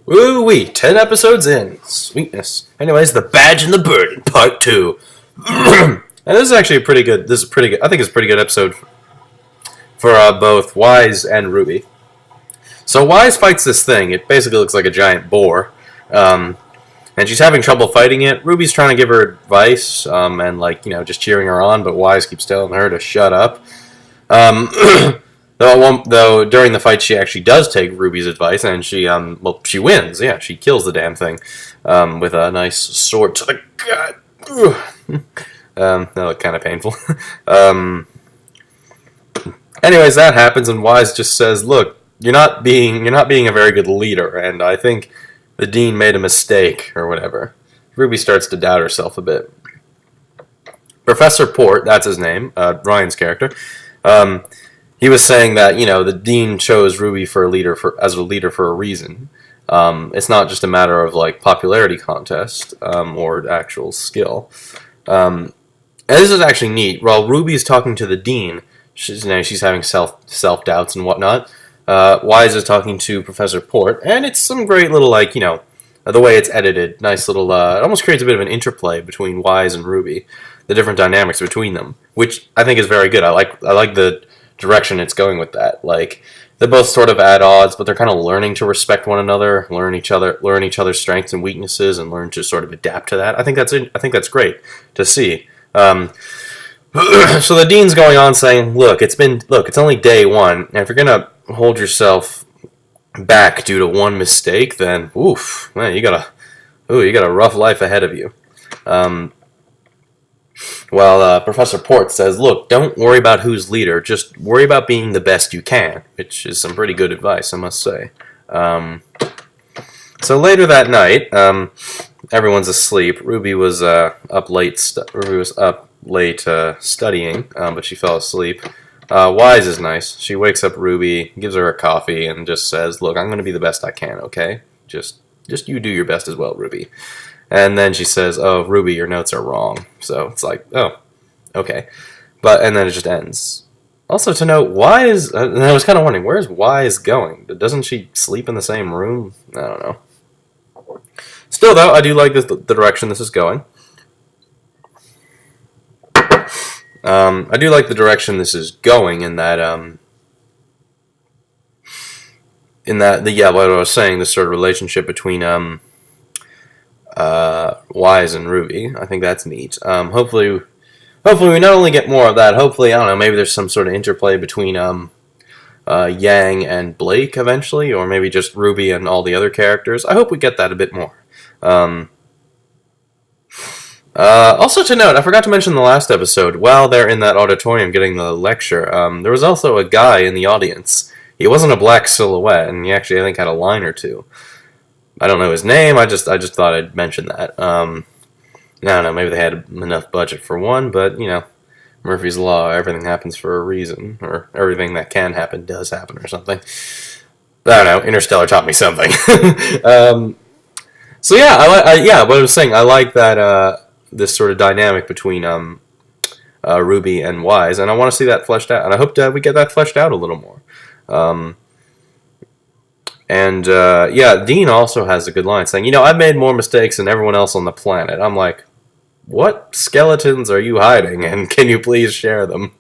Woo-wee, 10 episodes in. Sweetness. Anyways, The Badge and the Burden, Part 2. And this is actually pretty good. I think it's a pretty good episode for both Wise and Ruby. So Wise fights this thing. It basically looks like a giant boar. And she's having trouble fighting it. Ruby's trying to give her advice, and just cheering her on, but Wise keeps telling her to shut up. Though during the fight she actually does take Ruby's advice, and she wins. Yeah, she kills the damn thing with a nice sword to the gut. That looked kind of painful. Anyways, that happens, and Wise just says, "Look, you're not being a very good leader, and I think the dean made a mistake or whatever." Ruby starts to doubt herself a bit. Professor Port, that's his name, Ryan's character. He was saying that the dean chose Ruby as a leader for a reason. It's not just a matter of popularity contest or actual skill. And this is actually neat. While Ruby is talking to the dean, she's having self doubts and whatnot. Wise is talking to Professor Port, and it's some great little the way it's edited. Nice little. It almost creates a bit of an interplay between Wise and Ruby, the different dynamics between them, which I think is very good. I like the direction it's going with that. They're both sort of at odds, but they're kind of learning to respect one another, learn each other's strengths and weaknesses, and learn to sort of adapt to that. I think that's great to see. So the dean's going on saying, "Look, it's only day one, and if you're gonna hold yourself back due to one mistake, then oof, man, you got a rough life ahead of you." While Professor Port says, "Look, don't worry about who's leader, just worry about being the best you can," which is some pretty good advice, I must say. So later that night, everyone's asleep. Ruby was up late. Studying, but she fell asleep. Wise is nice. She wakes up Ruby, gives her a coffee, and just says, "Look, I'm going to be the best I can, okay? Just you do your best as well, Ruby." And then she says, "Oh, Ruby, your notes are wrong." So it's like, oh, okay. And then it just ends. Also to note, Wise, and I was kind of wondering, where's Wise going? Doesn't she sleep in the same room? I don't know. Still, though, I do like the direction this is going. I do like the direction this is going in that, what I was saying, this sort of relationship between, Wise and Ruby. I think that's neat. Hopefully we not only get more of that, hopefully, I don't know, maybe there's some sort of interplay between, Yang and Blake eventually, or maybe just Ruby and all the other characters. I hope we get that a bit more. Also to note, I forgot to mention in the last episode, while they're in that auditorium getting the lecture, there was also a guy in the audience. He wasn't a black silhouette, and he actually, I think, had a line or two. I don't know his name, I just thought I'd mention that. I don't know, maybe they had enough budget for one, but, Murphy's Law, everything happens for a reason, or everything that can happen does happen, or something. I don't know, Interstellar taught me something. So yeah, what I was saying, I like that, this sort of dynamic between Ruby and Wise, and I want to see that fleshed out, and I hope that we get that fleshed out a little more. Dean also has a good line saying, "I've made more mistakes than everyone else on the planet." I'm like, what skeletons are you hiding, and can you please share them?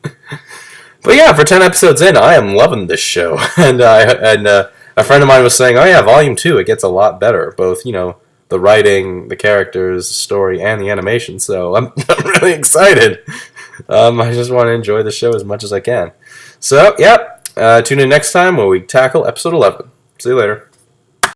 But yeah, for 10 episodes in, I am loving this show, and a friend of mine was saying, "Oh yeah, Volume 2, it gets a lot better, both, the writing, the characters, the story, and the animation," so I'm really excited. I just want to enjoy the show as much as I can. So, tune in next time where we tackle episode 11. See you later.